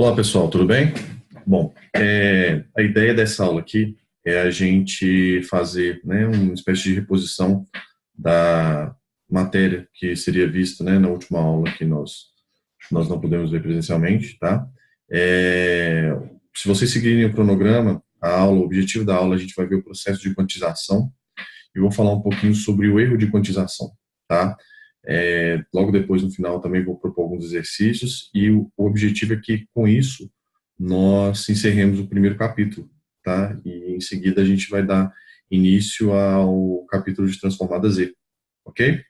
Olá pessoal, tudo bem? Bom, a ideia dessa aula aqui é a gente fazer, né, uma espécie de reposição da matéria que seria vista, né, na última aula que nós não pudemos ver presencialmente, tá? Se vocês seguirem o cronograma, o objetivo da aula, a gente vai ver o processo de quantização e vou falar um pouquinho sobre o erro de quantização, tá? Logo depois, no final, também vou propor alguns exercícios e o objetivo é que, com isso, nós encerremos o primeiro capítulo, tá? E em seguida a gente vai dar início ao capítulo de transformada Z, ok?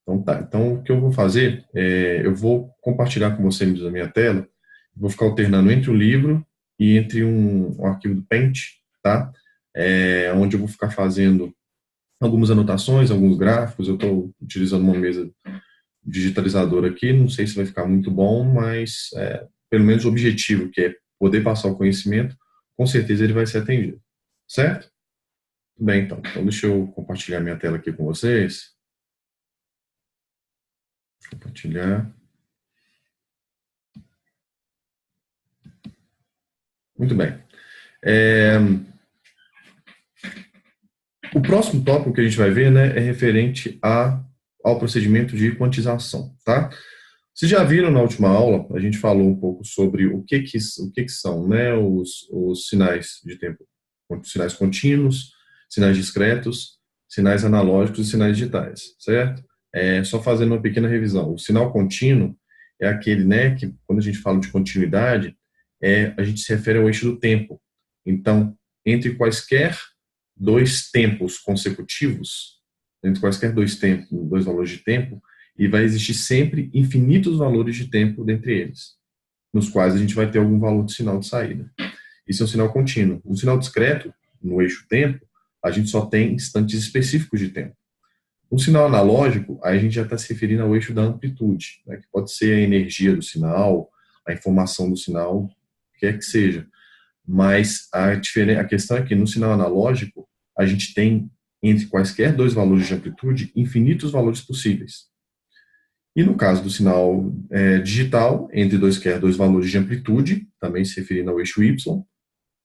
Então tá, então o que eu vou fazer eu vou compartilhar com vocês a minha tela, vou ficar alternando entre o livro e entre um arquivo do Paint, tá? Onde eu vou ficar fazendo algumas anotações, alguns gráficos. Eu estou utilizando uma mesa digitalizadora aqui, não sei se vai ficar muito bom, mas pelo menos o objetivo, que é poder passar o conhecimento, com certeza ele vai ser atendido, certo? Tudo bem, então. Então deixa eu compartilhar minha tela aqui com vocês. Compartilhar. Muito bem. O próximo tópico que a gente vai ver, né, é referente ao procedimento de quantização, tá? Vocês já viram na última aula, a gente falou um pouco sobre o que são, né, os sinais de tempo, sinais contínuos, sinais discretos, sinais analógicos e sinais digitais, certo? Só fazendo uma pequena revisão. O sinal contínuo é aquele, né, que quando a gente fala de continuidade, a gente se refere ao eixo do tempo. Então, entre quaisquer dois tempos consecutivos, entre quaisquer dois valores de tempo, e vai existir sempre infinitos valores de tempo dentre eles, nos quais a gente vai ter algum valor de sinal de saída. Isso é um sinal contínuo. Um sinal discreto, no eixo tempo, a gente só tem instantes específicos de tempo. Um sinal analógico, aí a gente já está se referindo ao eixo da amplitude, né, que pode ser a energia do sinal, a informação do sinal, o que quer que seja. Mas a questão é que no sinal analógico, a gente tem, entre quaisquer dois valores de amplitude, infinitos valores possíveis. E no caso do sinal digital, entre dois valores de amplitude, também se referindo ao eixo Y,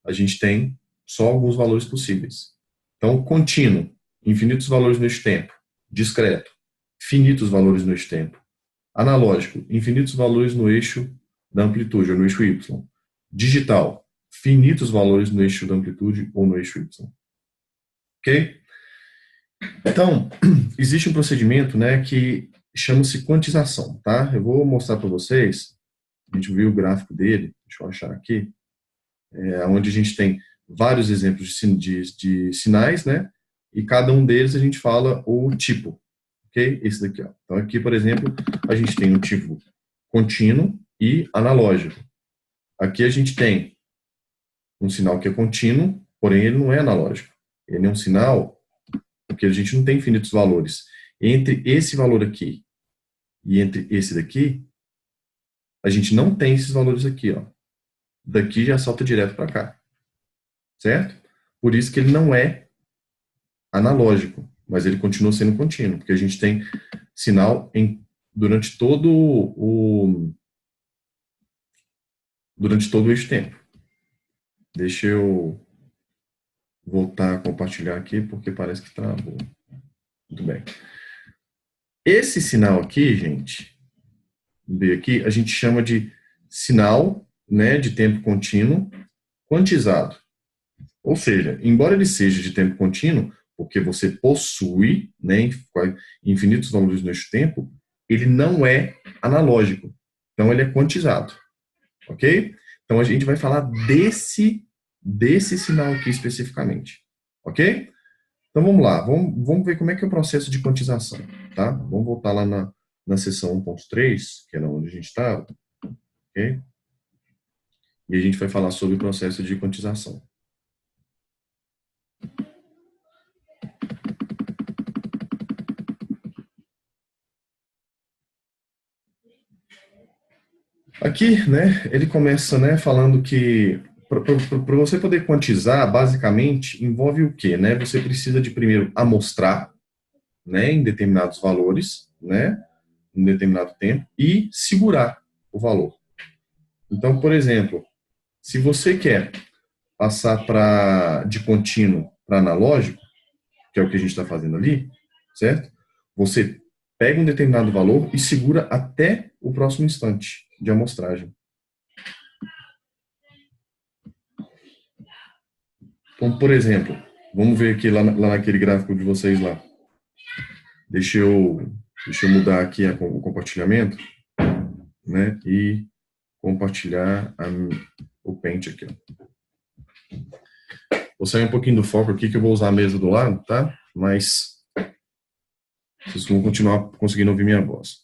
a gente tem só alguns valores possíveis. Então, contínuo, infinitos valores no eixo-tempo. Discreto, finitos valores no eixo-tempo. Analógico, infinitos valores no eixo da amplitude, ou no eixo Y. Digital, finitos valores no eixo da amplitude ou no eixo Y. Ok? Então, existe um procedimento, né, que chama-se quantização, tá? Eu vou mostrar para vocês, a gente viu o gráfico dele, deixa eu achar aqui, onde a gente tem vários exemplos de sinais, né? E cada um deles a gente fala o tipo, ok? Esse daqui, ó. Então aqui, por exemplo, a gente tem um tipo contínuo e analógico. Aqui a gente tem um sinal que é contínuo, porém ele não é analógico. Ele é um sinal porque a gente não tem infinitos valores. Entre esse valor aqui e entre esse daqui, a gente não tem esses valores aqui, ó. Daqui já salta direto para cá. Certo? Por isso que ele não é analógico, mas ele continua sendo contínuo, porque a gente tem sinal durante todo o eixo-tempo. Deixa eu voltar a compartilhar aqui, porque parece que travou. Muito bem. Esse sinal aqui, gente, aqui, a gente chama de sinal, né, de tempo contínuo quantizado. Ou seja, embora ele seja de tempo contínuo, porque você possui, né, infinitos valores no eixo-tempo, ele não é analógico. Então, ele é quantizado. Ok? Então, a gente vai falar desse sinal aqui especificamente. Ok? Então, vamos lá. Vamos ver como é que é o processo de quantização. Tá? Vamos voltar lá na seção 1.3, que era onde a gente estava. Ok? E a gente vai falar sobre o processo de quantização. Aqui, né, ele começa, né, falando que para você poder quantizar, basicamente, envolve o quê, né? Você precisa de primeiro amostrar, né, em determinados valores, né, em determinado tempo, e segurar o valor. Então, por exemplo, se você quer passar de contínuo para analógico, que é o que a gente está fazendo ali, certo? Você pega um determinado valor e segura até o próximo instante de amostragem. Então, por exemplo, vamos ver aqui lá naquele gráfico de vocês lá. Deixa eu mudar aqui o compartilhamento, né? E compartilhar o Paint aqui. Vou sair um pouquinho do foco aqui, que eu vou usar a mesa do lado, tá? Mas vocês vão continuar conseguindo ouvir minha voz.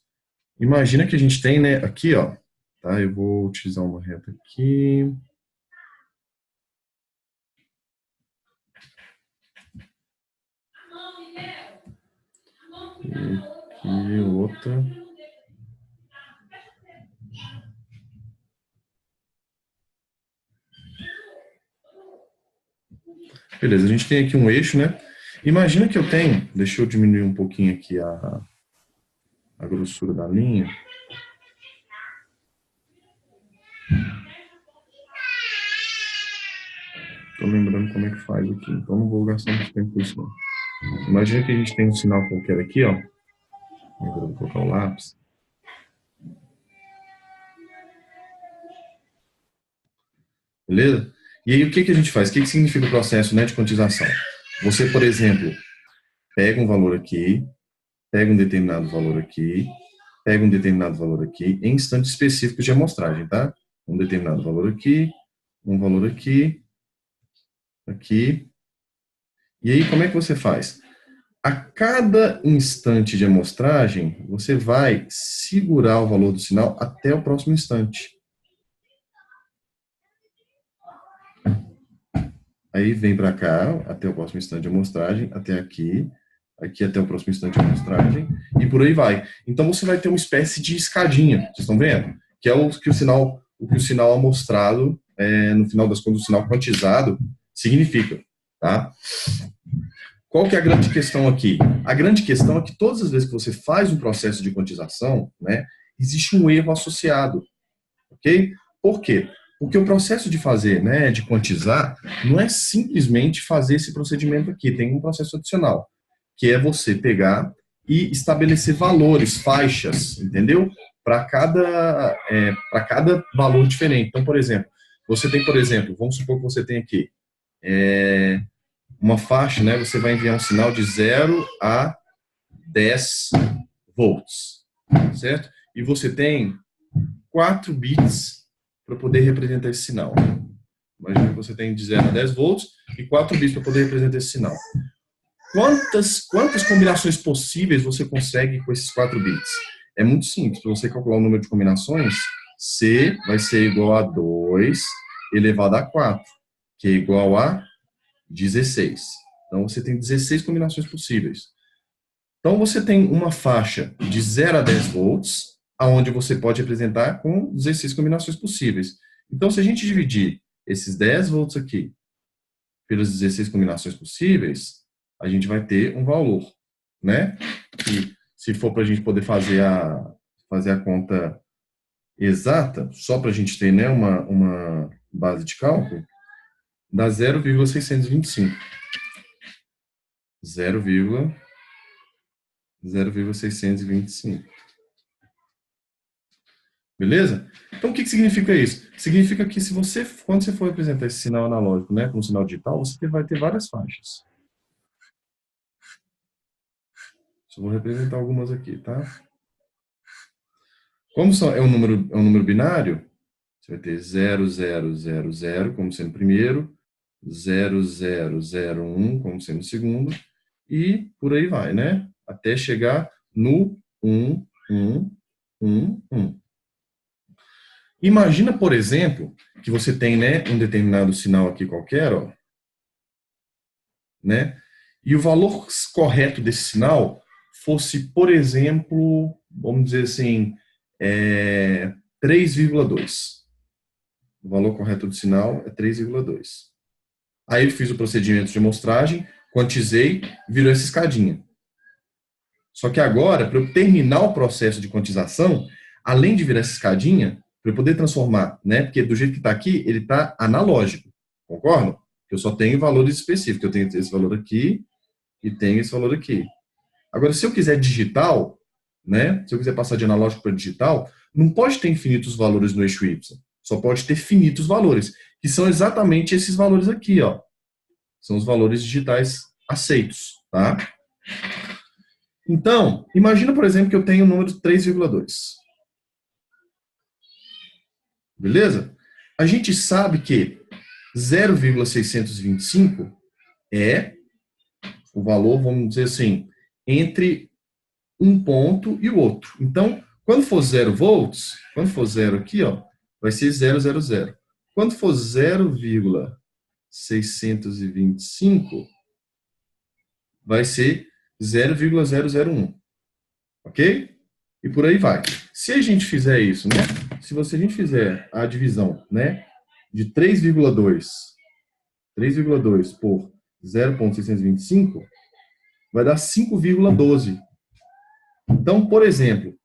Imagina que a gente tem, né, aqui, ó, tá? Eu vou utilizar uma reta aqui. E outra. Beleza, a gente tem aqui um eixo, né? Imagina que eu tenho, deixa eu diminuir um pouquinho aqui a grossura da linha. Tô lembrando como é que faz aqui, então não vou gastar muito tempo com isso, não. Imagina que a gente tem um sinal qualquer aqui, ó. Agora eu vou colocar o lápis. Beleza? E aí, o que a gente faz? O que significa o processo, né, de quantização? Você, por exemplo, pega um valor aqui, pega um determinado valor aqui, pega um determinado valor aqui, em instantes específicos de amostragem, tá? Um determinado valor aqui, um valor aqui, aqui. E aí, como é que você faz? A cada instante de amostragem, você vai segurar o valor do sinal até o próximo instante. Aí vem para cá, até o próximo instante de amostragem, até aqui, aqui até o próximo instante de amostragem, e por aí vai. Então você vai ter uma espécie de escadinha, vocês estão vendo? Que é o que o sinal amostrado, no final das contas, o sinal quantizado, significa, tá? Qual que é a grande questão aqui? A grande questão é que todas as vezes que você faz um processo de quantização, né, existe um erro associado, ok? Por quê? Porque o processo de fazer, né, de quantizar, não é simplesmente fazer esse procedimento aqui, tem um processo adicional, que é você pegar e estabelecer valores, faixas, entendeu? Para cada valor diferente. Então, por exemplo, você tem, por exemplo, vamos supor que você tem aqui uma faixa, né, você vai enviar um sinal de 0 a 10 volts, certo? E você tem 4 bits para poder representar esse sinal. Imagina que você tem de 0 a 10 volts e 4 bits para poder representar esse sinal. Quantas combinações possíveis você consegue com esses 4 bits? É muito simples. Para você calcular o número de combinações, C vai ser igual a 2 elevado a 4, que é igual a 16. Então, você tem 16 combinações possíveis. Então, você tem uma faixa de 0 a 10 volts, aonde você pode representar com 16 combinações possíveis. Então, se a gente dividir esses 10 volts aqui pelas 16 combinações possíveis, a gente vai ter um valor, né? E se for para a gente poder fazer a conta exata, só para a gente ter, né, uma base de cálculo, dá 0,625. 0,625. Beleza? Então, o que significa isso? Significa que quando você for representar esse sinal analógico, né, com um sinal digital, você vai ter várias faixas. Só vou representar algumas aqui, tá? Como é um número binário, você vai ter 0000 como sendo o primeiro, 0001 como sendo o segundo, e por aí vai, né? Até chegar no 1. Imagina, por exemplo, que você tem, né, um determinado sinal aqui qualquer, ó, né? E o valor correto desse sinal fosse, por exemplo, vamos dizer assim, 3,2. O valor correto do sinal é 3,2. Aí eu fiz o procedimento de amostragem, quantizei, virou essa escadinha. Só que agora, para eu terminar o processo de quantização, além de virar essa escadinha, para eu poder transformar, né? Porque do jeito que está aqui, ele está analógico, concorda? Eu só tenho valores específicos, eu tenho esse valor aqui e tenho esse valor aqui. Agora, se eu quiser digital, né? Se eu quiser passar de analógico para digital, não pode ter infinitos valores no eixo Y, só pode ter finitos valores, que são exatamente esses valores aqui, ó. São os valores digitais aceitos, tá? Então, imagina, por exemplo, que eu tenho o número 3,2. Beleza? A gente sabe que 0,625 é o valor, vamos dizer assim, entre um ponto e o outro. Então, quando for 0 volts, quando for 0 aqui, ó, vai ser 000. Quando for 0,625, vai ser 0,001. Ok? E por aí vai. Se a gente fizer isso, né? Se a gente fizer a divisão, né, de 3,2 por 0,625, vai dar 5,12. Então, por exemplo,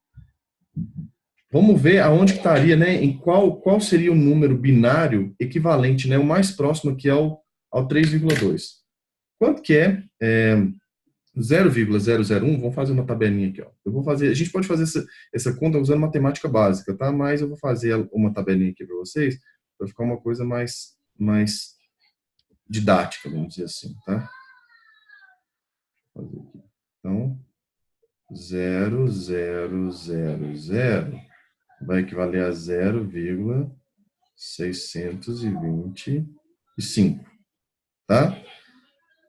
vamos ver aonde que estaria, né, em qual seria o número binário equivalente, né, o mais próximo aqui ao 3,2. Quanto que é 0,001, vamos fazer uma tabelinha aqui, ó. A gente pode fazer essa conta usando matemática básica, tá? Mas eu vou fazer uma tabelinha aqui para vocês, para ficar uma coisa mais didática, vamos dizer assim, tá? Vou fazer aqui. Então, 0,000 vai equivaler a 0,625, tá?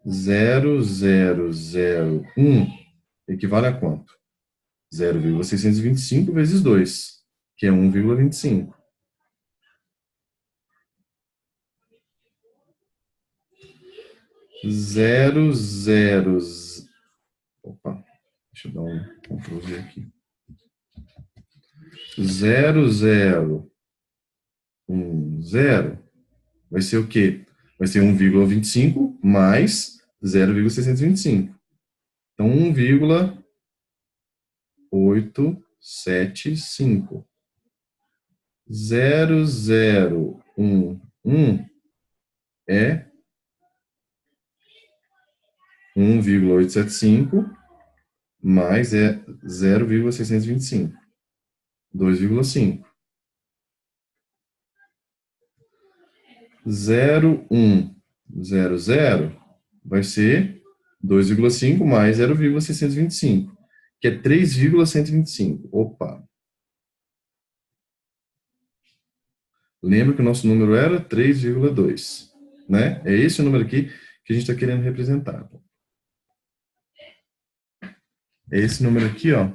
0,001 equivale a quanto? 0,625 vezes 2, que é 1,25. Opa, deixa eu dar um Ctrl V aqui. 0,010 vai ser o quê? Vai ser 1,25 mais 0,625. Então, 1,875. 0,011 é 1,875 mais 0,625. 2,5. 0,100 vai ser 2,5 mais 0,625, que é 3,125. Opa! Lembra que o nosso número era 3,2, né? É esse o número aqui que a gente está querendo representar. É esse número aqui, ó.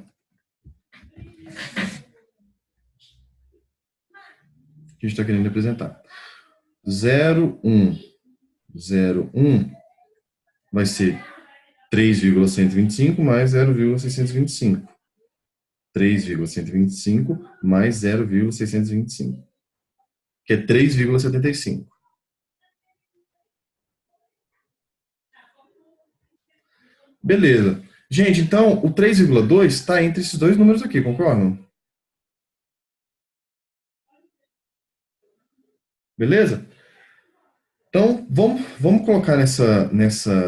Que a gente está querendo representar. 0,101 vai ser 3,125 mais 0,625. 3,125 mais 0,625. Que é 3,75. Beleza. Gente, então, o 3,2 está entre esses dois números aqui, concordam? Beleza? Então, vamos colocar nessa...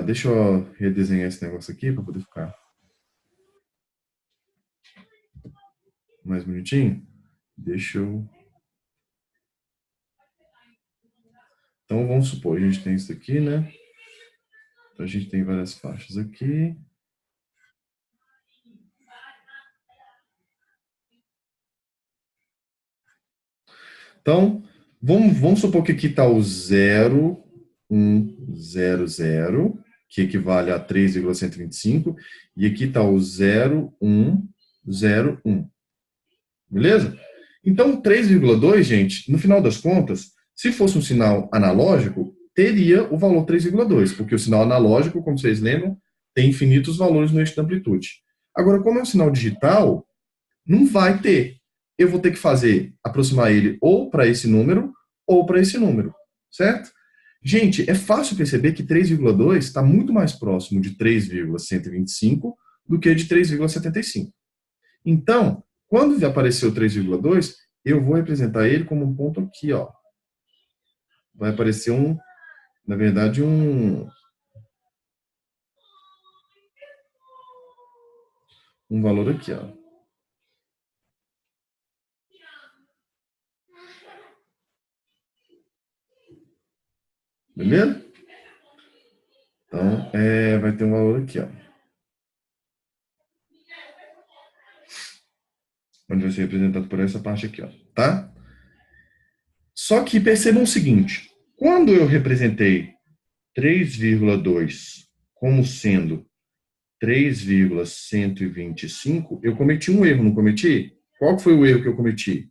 Deixa eu redesenhar esse negócio aqui para poder ficar mais bonitinho. Deixa eu... Então, vamos supor, a gente tem isso aqui, né? Então, a gente tem várias faixas aqui. Então, vamos supor que aqui está o 0,100, que equivale a 3,125, e aqui está o 0,101. Beleza? Então, 3,2, gente, no final das contas, se fosse um sinal analógico, teria o valor 3,2, porque o sinal analógico, como vocês lembram, tem infinitos valores no eixo da amplitude. Agora, como é um sinal digital, não vai ter. Eu vou ter que aproximar ele ou para esse número ou para esse número, certo? Gente, é fácil perceber que 3,2 está muito mais próximo de 3,125 do que de 3,75. Então, quando apareceu 3,2, eu vou representar ele como um ponto aqui, ó. Vai aparecer na verdade, um valor aqui, ó. Beleza? Então, vai ter um valor aqui, ó. Onde vai ser representado por essa parte aqui, ó. Tá? Só que percebam o seguinte. Quando eu representei 3,2 como sendo 3,125, eu cometi um erro, não cometi? Qual foi o erro que eu cometi?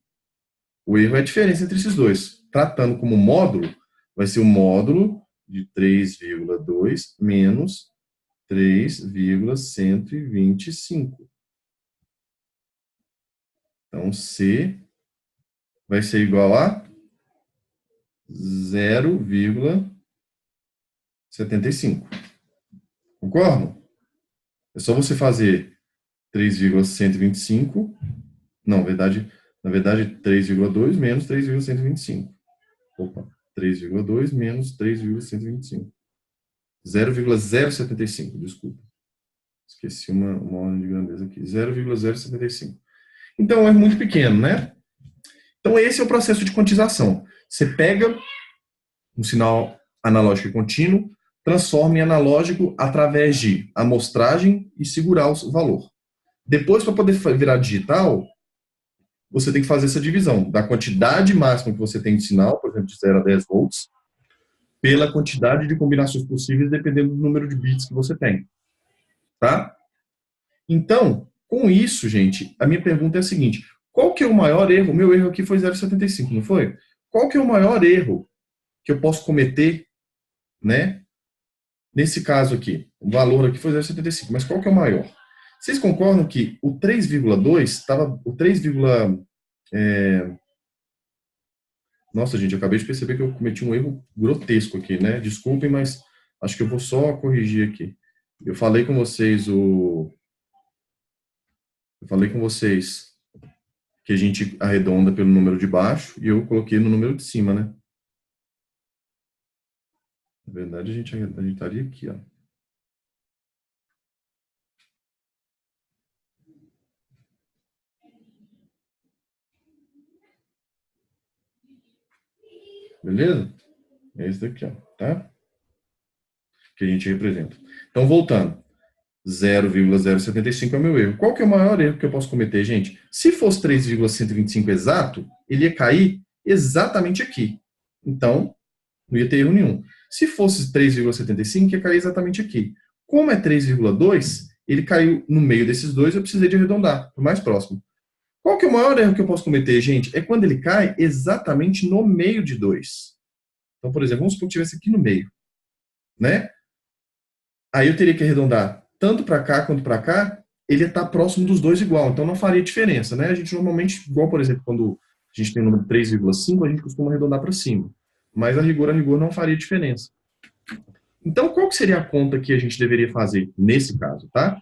O erro é a diferença entre esses dois. Tratando como módulo, vai ser o módulo de 3,2 menos 3,125. Então, C vai ser igual a 0,75. Concordam? É só você fazer 3,125. Não, na verdade 3,2 menos 3,125. Opa, 3,2 menos 3,125. 0,075, desculpa. Esqueci uma ordem de grandeza aqui. 0,075. Então, é muito pequeno, né? Então, esse é o processo de quantização. Você pega um sinal analógico e contínuo, transforma em analógico através de amostragem e segurar o valor. Depois, para poder virar digital, você tem que fazer essa divisão da quantidade máxima que você tem de sinal, por exemplo, de 0 a 10 volts, pela quantidade de combinações possíveis, dependendo do número de bits que você tem. Tá? Então, com isso, gente, a minha pergunta é a seguinte: qual que é o maior erro? O meu erro aqui foi 0,75, não foi? Qual que é o maior erro que eu posso cometer, né? Nesse caso aqui, o valor aqui foi 0,75, mas qual que é o maior? Vocês concordam que o 3,2 estava. O 3, nossa, gente, eu acabei de perceber que eu cometi um erro grotesco aqui, né? Desculpem, mas acho que eu vou só corrigir aqui. Eu falei com vocês que a gente arredonda pelo número de baixo e eu coloquei no número de cima, né? Na verdade, a gente estaria aqui, ó. Beleza? É esse daqui, ó, tá? Que a gente representa. Então, voltando. 0,075 é o meu erro. Qual que é o maior erro que eu posso cometer, gente? Se fosse 3,125 exato, ele ia cair exatamente aqui. Então, não ia ter erro nenhum. Se fosse 3,75, ia cair exatamente aqui. Como é 3,2, ele caiu no meio desses dois, eu precisei de arredondar para o mais próximo. Qual que é o maior erro que eu posso cometer, gente? É quando ele cai exatamente no meio de dois. Então, por exemplo, vamos supor que tivesse aqui no meio, né? Aí eu teria que arredondar tanto para cá quanto para cá, ele está próximo dos dois igual, então não faria diferença, né? A gente normalmente, igual, por exemplo, quando a gente tem o número 3,5, a gente costuma arredondar para cima. Mas a rigor não faria diferença. Então, qual que seria a conta que a gente deveria fazer nesse caso, tá?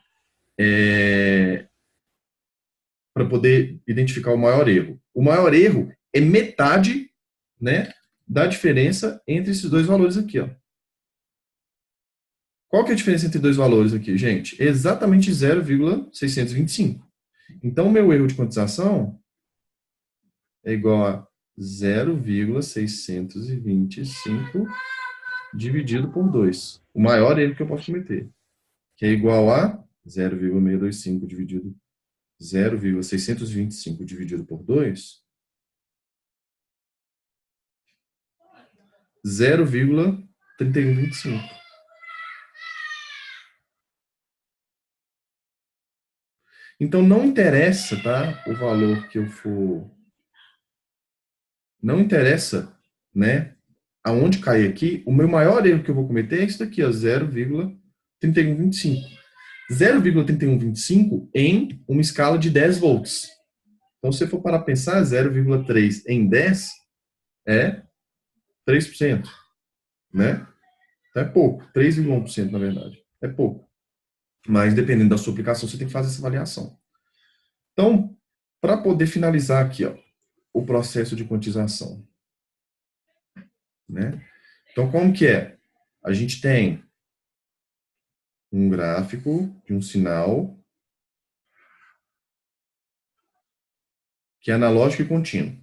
Para poder identificar o maior erro. O maior erro é metade, né, da diferença entre esses dois valores aqui, ó. Qual que é a diferença entre dois valores aqui, gente? Exatamente 0,625. Então, o meu erro de quantização é igual a 0,625 dividido por 2. O maior erro que eu posso cometer, que é igual a 0,625 dividido 0,625 dividido por 2, 0,3125. Então, não interessa, tá? O valor que eu for. Não interessa, né? Aonde cair aqui, o meu maior erro que eu vou cometer é isso daqui, ó, 0,3125. 0,3125 em uma escala de 10 volts. Então, se você for para pensar, 0,3 em 10 é 3%, né? Então, é pouco, 3,1% na verdade. É pouco. Mas, dependendo da sua aplicação, você tem que fazer essa avaliação. Então, para poder finalizar aqui, ó, o processo de quantização, né? Então, como que é? A gente tem um gráfico de um sinal que é analógico e contínuo.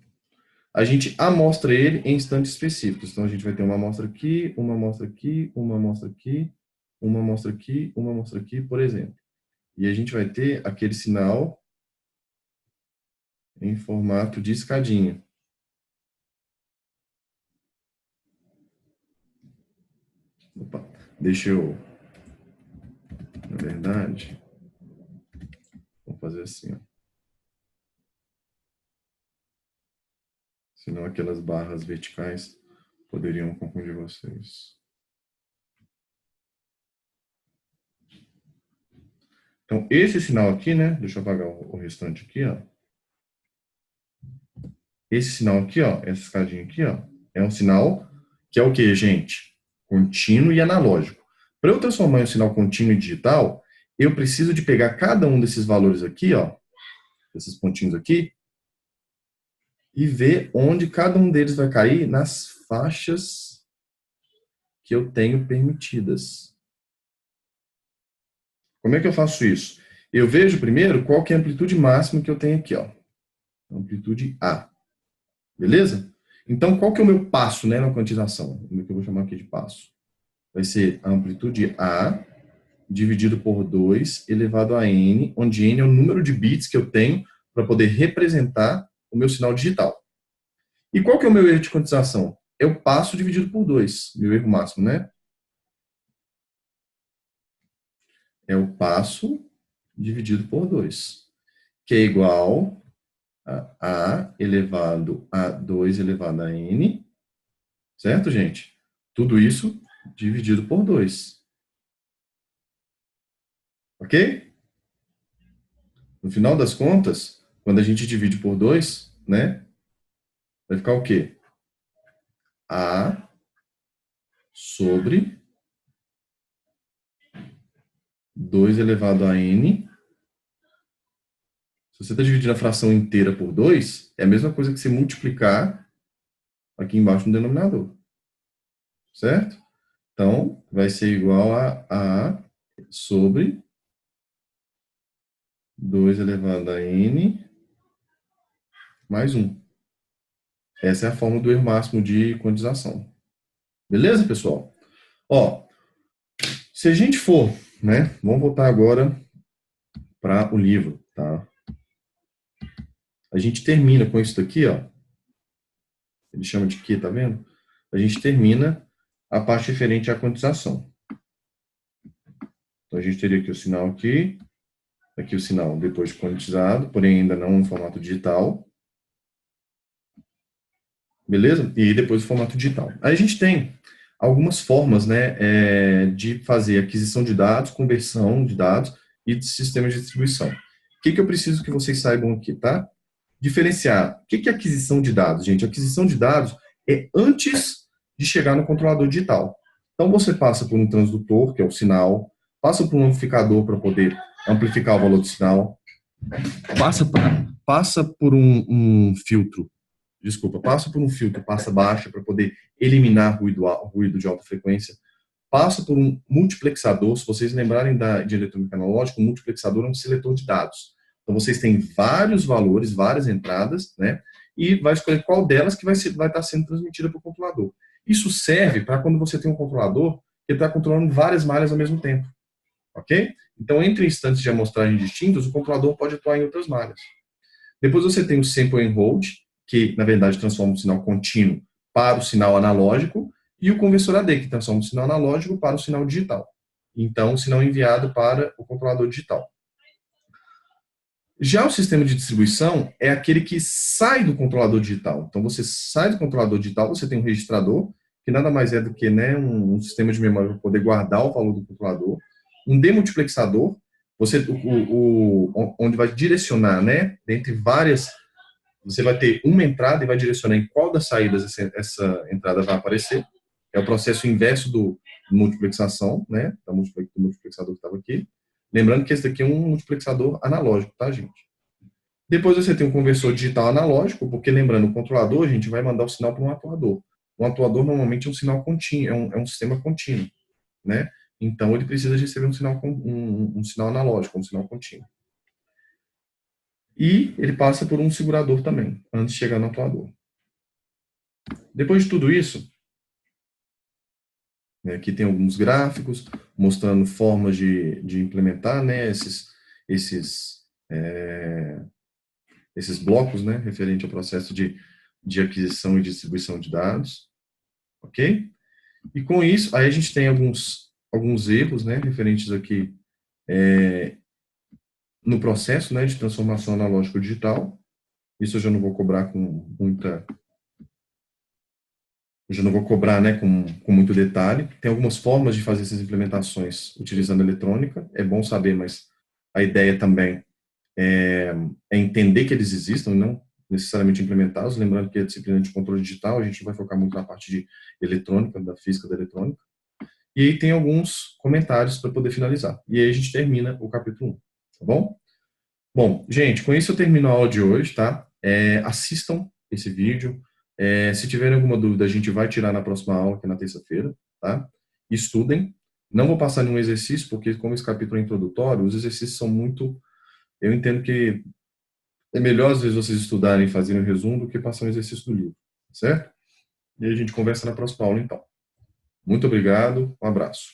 A gente amostra ele em instantes específicos. Então, a gente vai ter uma amostra aqui, uma amostra aqui, uma amostra aqui, uma amostra aqui, uma amostra aqui, por exemplo. E a gente vai ter aquele sinal em formato de escadinha. Opa, deixa eu, na verdade, vou fazer assim, ó. Senão aquelas barras verticais poderiam confundir vocês. Então, esse sinal aqui, né? Deixa eu apagar o restante aqui, ó. Esse sinal aqui, ó, essa escadinha aqui, ó, é um sinal que é o quê, gente? Contínuo e analógico. Para eu transformar em um sinal contínuo e digital, eu preciso de pegar cada um desses valores aqui, ó, esses pontinhos aqui, e ver onde cada um deles vai cair nas faixas que eu tenho permitidas. Como é que eu faço isso? Eu vejo primeiro qual que é a amplitude máxima que eu tenho aqui, ó. Amplitude A. Beleza? Então, qual que é o meu passo, né, na quantização? O que eu vou chamar aqui de passo? Vai ser a amplitude A dividido por 2 elevado a n, onde n é o número de bits que eu tenho para poder representar o meu sinal digital. E qual que é o meu erro de quantização? É o passo dividido por 2, meu erro máximo, né? É o passo dividido por 2, que é igual a elevado a 2 elevado a n, certo, gente? Tudo isso dividido por 2. Ok? No final das contas, quando a gente divide por 2, né? Vai ficar o quê? A sobre 2 elevado a n. Se você está dividindo a fração inteira por 2, é a mesma coisa que você multiplicar aqui embaixo no denominador. Certo? Então, vai ser igual a sobre 2 elevado a n mais 1. Essa é a fórmula do erro máximo de quantização. Beleza, pessoal? Ó, se a gente for, né? Vamos voltar agora para o livro, tá? A gente termina com isso daqui, ó. Ele chama de quê, tá vendo? A gente termina a parte referente à quantização. Então, a gente teria aqui o sinal aqui o sinal depois de quantizado, porém ainda não em formato digital. Beleza? E depois o formato digital. Aí a gente tem algumas formas, né, de fazer aquisição de dados, conversão de dados e de sistemas de distribuição. O que eu preciso que vocês saibam aqui, tá? Diferenciar. O que é aquisição de dados, gente? Aquisição de dados é antes de chegar no controlador digital. Então, você passa por um transdutor, que é o sinal, passa por um amplificador para poder amplificar o valor do sinal, passa por um filtro, passa por um filtro, passa baixa para poder eliminar ruído de alta frequência, passa por um multiplexador. Se vocês lembrarem de eletrônica analógica, um multiplexador é um seletor de dados. Então, vocês têm vários valores, várias entradas, né? E vai escolher qual delas que vai estar sendo transmitida para o controlador. Isso serve para quando você tem um controlador que está controlando várias malhas ao mesmo tempo. Ok? Então, entre instantes de amostragem distintos, o controlador pode atuar em outras malhas. Depois você tem o sample and hold, que, na verdade, transforma o sinal contínuo para o sinal analógico, e o conversor AD, que transforma o sinal analógico para o sinal digital. Então, o sinal é enviado para o controlador digital. Já o sistema de distribuição é aquele que sai do controlador digital. Então, você sai do controlador digital, você tem um registrador, que nada mais é do que, né, um sistema de memória para poder guardar o valor do controlador, um demultiplexador, onde vai direcionar, né, dentre várias, você vai ter uma entrada e vai direcionar em qual das saídas essa entrada vai aparecer. É o processo inverso do multiplexação, né, do multiplexador que estava aqui. Lembrando que esse daqui é um multiplexador analógico, tá, gente? Depois você tem um conversor digital analógico, porque lembrando, o controlador, a gente vai mandar o sinal para um atuador. Um atuador normalmente é um sinal contínuo, é um sistema contínuo, né? Então ele precisa receber um sinal analógico, um sinal contínuo. E ele passa por um segurador também, antes de chegar no atuador. Depois de tudo isso, né, aqui tem alguns gráficos mostrando formas de implementar, né, esses, é, esses blocos, né, referente ao processo de aquisição e distribuição de dados, ok? E com isso, aí a gente tem alguns erros, né, referentes aqui no processo, né, de transformação analógico-digital. Isso eu já não vou cobrar com muita, eu já não vou cobrar, né, com muito detalhe. Tem algumas formas de fazer essas implementações utilizando eletrônica. É bom saber, mas a ideia também é entender que eles existam e não necessariamente implementá-los. Lembrando que a disciplina de controle digital, a gente vai focar muito na parte de eletrônica, da física da eletrônica. E aí tem alguns comentários para poder finalizar. E aí a gente termina o capítulo 1, tá bom? Bom, gente, com isso eu termino a aula de hoje, tá? Assistam esse vídeo. Se tiverem alguma dúvida, a gente vai tirar na próxima aula, que é na terça-feira, tá? Estudem. Não vou passar nenhum exercício, porque como esse capítulo é introdutório, os exercícios são muito... Eu entendo que é melhor, às vezes, vocês estudarem e fazerem um resumo do que passar um exercício do livro, certo? E aí a gente conversa na próxima aula, então. Muito obrigado, um abraço.